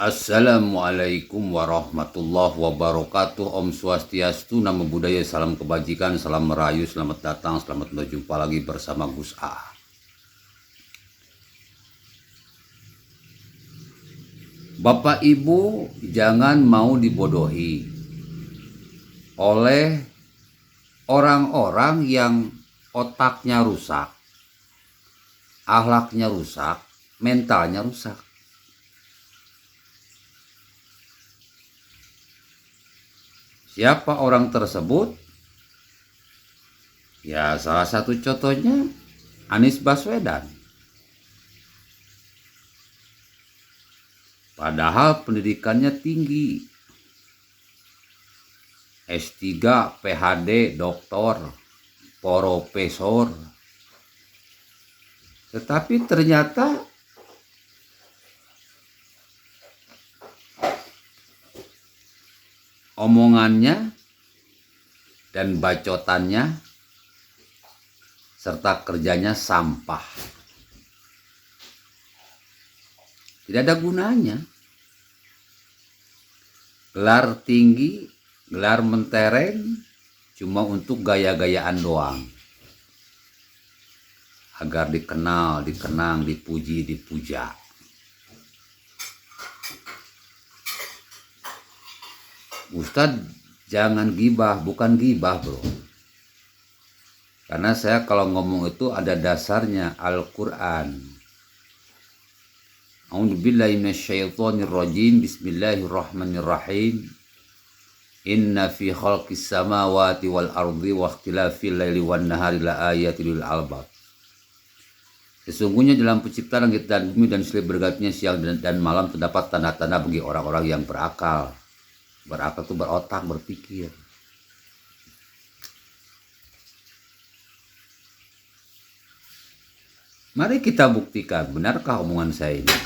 Assalamualaikum warahmatullahi wabarakatuh. Om Swastiastu, Namo Buddhaya, salam kebajikan, salam merayu, selamat datang, selamat berjumpa lagi bersama Gus A. Bapak Ibu jangan mau dibodohi oleh orang-orang yang otaknya rusak, akhlaknya rusak, mentalnya rusak. Siapa orang tersebut? Ya, salah satu contohnya Anies Baswedan. Padahal pendidikannya tinggi. S3, PhD, doktor, profesor. Tetapi ternyata omongannya dan bacotannya serta kerjanya sampah. Tidak ada gunanya. Gelar tinggi, gelar mentereng cuma untuk gaya-gayaan doang. Agar dikenal, dikenang, dipuji, dipuja. Ustadz, jangan gibah, bukan gibah bro. Karena saya kalau ngomong itu ada dasarnya Al-Quran. A'udzubillahi minasyaitonirrajim. Bismillahirrahmanirrahim. Inna fi khalqis samawati wal ardi wa ikhtilafil laili wan nahari la ayatil lil albab. Sesungguhnya dalam penciptaan langit dan bumi dan silih bergantinya siang dan malam terdapat tanda-tanda bagi orang-orang yang berakal. Berakal itu berotak, berpikir. Mari kita buktikan, benarkah omongan saya ini?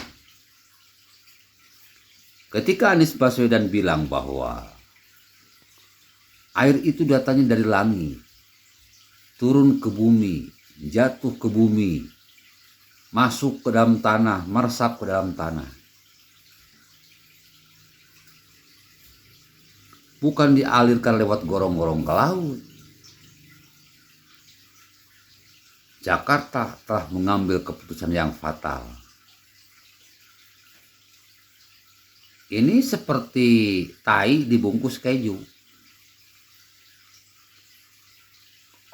Ketika Anies Baswedan bilang bahwa air itu datangnya dari langit, turun ke bumi, jatuh ke bumi, masuk ke dalam tanah, meresap ke dalam tanah. Bukan dialirkan lewat gorong-gorong ke laut. Jakarta telah mengambil keputusan yang fatal. Ini seperti tai dibungkus keju.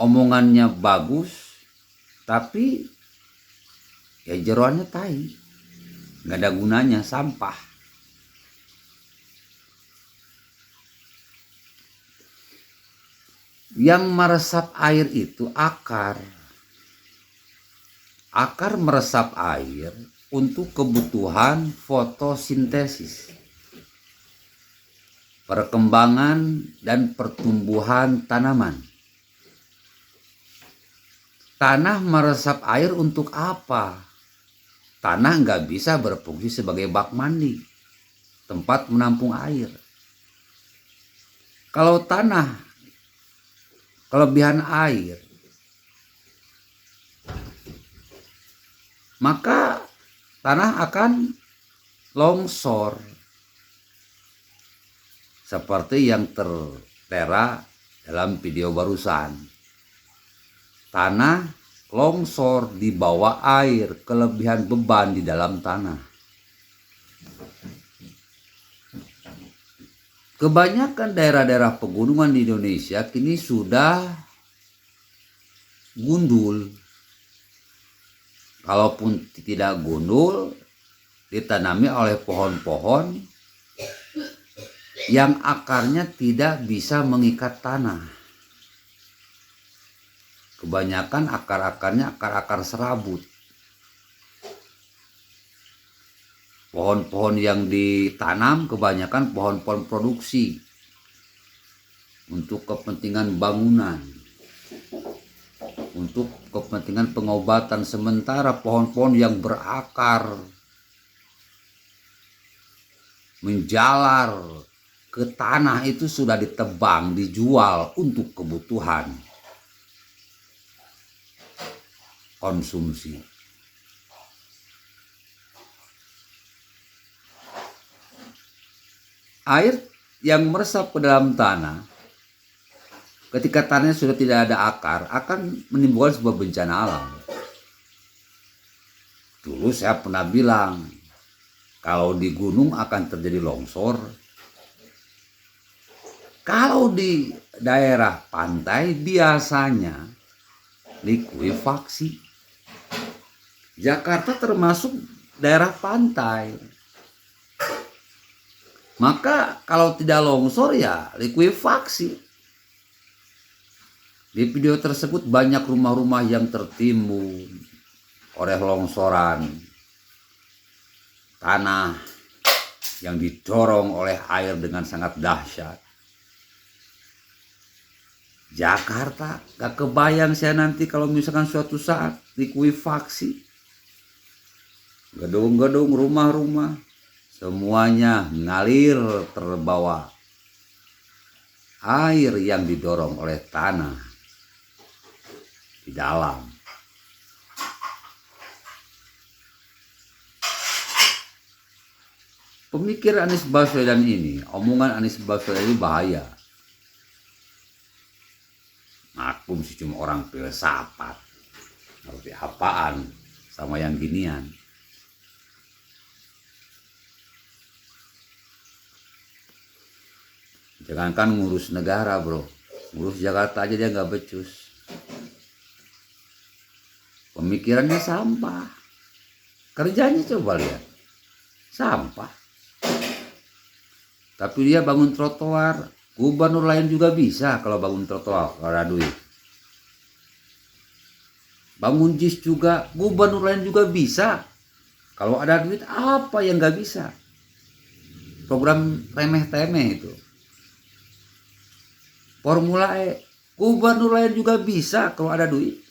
Omongannya bagus, tapi ya jeroannya tai. Nggak ada gunanya, sampah. Yang meresap air itu akar. Akar meresap air untuk kebutuhan fotosintesis, perkembangan dan pertumbuhan tanaman. Tanah meresap air untuk apa? Tanah nggak bisa berfungsi sebagai bak mandi, tempat menampung air. Kalau tanah kelebihan air, maka tanah akan longsor. Seperti yang tertera dalam video barusan. Tanah longsor di bawah air, kelebihan beban di dalam tanah. Kebanyakan daerah-daerah pegunungan di Indonesia kini sudah gundul. Kalaupun tidak gundul, ditanami oleh pohon-pohon yang akarnya tidak bisa mengikat tanah. Kebanyakan akar-akarnya akar-akar serabut. Pohon-pohon yang ditanam kebanyakan pohon-pohon produksi untuk kepentingan bangunan, untuk kepentingan pengobatan. Sementara pohon-pohon yang berakar, menjalar ke tanah itu sudah ditebang, dijual untuk kebutuhan konsumsi. Air yang meresap ke dalam tanah, ketika tanahnya sudah tidak ada akar, akan menimbulkan sebuah bencana alam. Dulu saya pernah bilang, kalau di gunung akan terjadi longsor. Kalau di daerah pantai biasanya likuifaksi. Jakarta termasuk daerah pantai. Maka kalau tidak longsor ya likuifaksi. Di video tersebut banyak rumah-rumah yang tertimbun oleh longsoran. Tanah yang didorong oleh air dengan sangat dahsyat. Jakarta, gak kebayang saya nanti kalau misalkan suatu saat likuifaksi. Gedung-gedung, rumah-rumah, semuanya ngalir terbawa air yang didorong oleh tanah di dalam. Pemikir Anies Baswedan ini, omongan Anies Baswedan ini bahaya. Maklum sih cuma orang filsafat, ngerti apaan sama yang ginian. Jangankan ngurus negara bro, ngurus Jakarta aja dia nggak becus. Pemikirannya sampah, kerjanya coba lihat, sampah. Tapi dia bangun trotoar, gubernur lain juga bisa kalau bangun trotoar kalau ada duit. Bangun JIS juga, gubernur lain juga bisa kalau ada duit. Apa yang nggak bisa? Program remeh-temeh itu. Formula E, gubernur lain juga bisa kalau ada duit.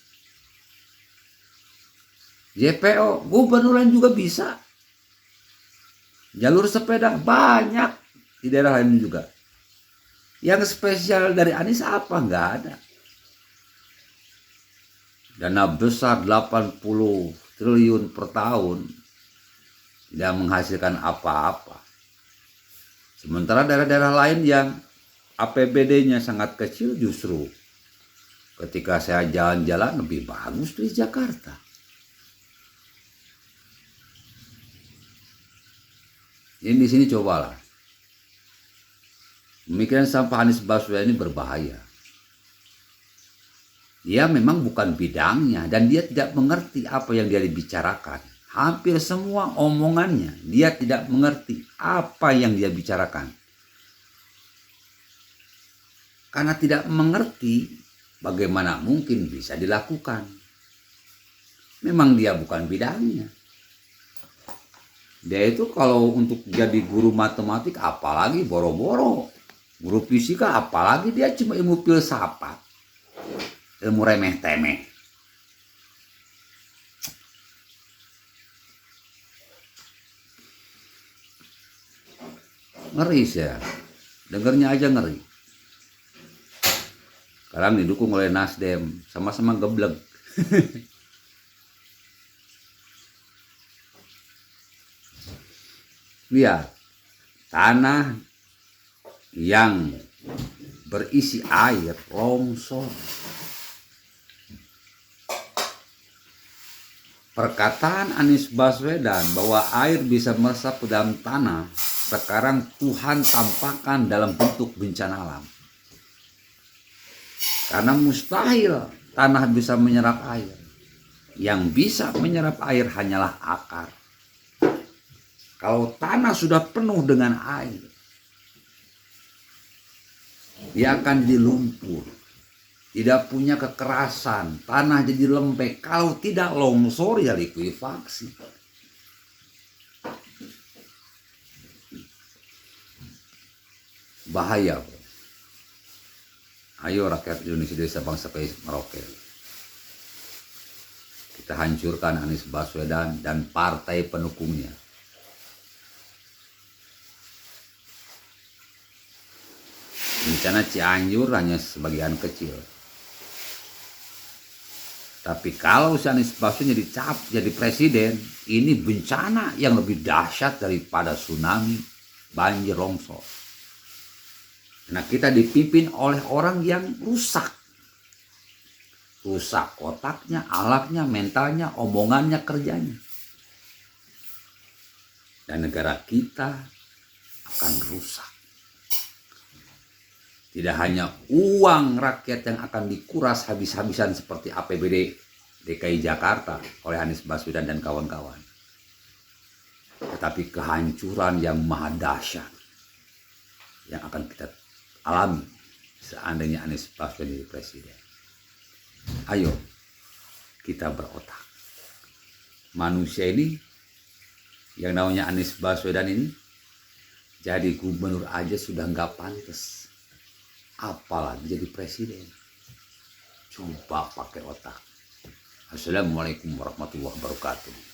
JPO, gubernur lain juga bisa. Jalur sepeda banyak di daerah lain juga. Yang spesial dari Anies apa? Nggak ada. Dana besar 80 triliun per tahun tidak menghasilkan apa-apa. Sementara daerah-daerah lain yang APBD-nya sangat kecil justru ketika saya jalan-jalan lebih bagus dari Jakarta. Ini di sini cobalah. Pemikiran sampah Anies Baswedan ini berbahaya. Dia memang bukan bidangnya dan dia tidak mengerti apa yang dia dibicarakan. Hampir semua omongannya dia tidak mengerti apa yang dia bicarakan. Karena tidak mengerti, bagaimana mungkin bisa dilakukan. Memang dia bukan bidangnya. Dia itu kalau untuk jadi guru matematik apalagi boro-boro. Guru fisika apalagi dia cuma ilmu filsafat. Ilmu remeh-temeh. Ngeri saya. Dengarnya aja ngeri. Sekarang didukung oleh Nasdem, sama-sama geblek. Lihat, tanah yang berisi air longsor. Perkataan Anies Baswedan bahwa air bisa meresap ke dalam tanah, sekarang Tuhan tampakkan dalam bentuk bencana alam. Karena mustahil tanah bisa menyerap air. Yang bisa menyerap air hanyalah akar. Kalau tanah sudah penuh dengan air, dia akan jadi lumpur. Tidak punya kekerasan. Tanah jadi lembek. Kalau tidak longsor ya likuifaksi. Bahaya bro. Ayo rakyat Indonesia dari Sabang sampai Merauke. Kita hancurkan Anies Baswedan dan partai pendukungnya. Bencana Cianjur hanya sebagian kecil. Tapi kalau Anies Baswedan jadi presiden, ini bencana yang lebih dahsyat daripada tsunami, banjir, longsor. Nah, kita dipimpin oleh orang yang rusak. Rusak otaknya, alaknya, mentalnya, omongannya, kerjanya. Dan negara kita akan rusak. Tidak hanya uang rakyat yang akan dikuras habis-habisan seperti APBD DKI Jakarta oleh Anies Baswedan dan kawan-kawan, tetapi kehancuran yang maha dahsyat yang akan kita alami seandainya Anies Baswedan jadi presiden. Ayo kita berotak. Manusia ini yang namanya Anies Baswedan ini jadi gubernur aja sudah nggak pantas, apalagi jadi presiden. Coba pakai otak. Assalamualaikum warahmatullahi wabarakatuh.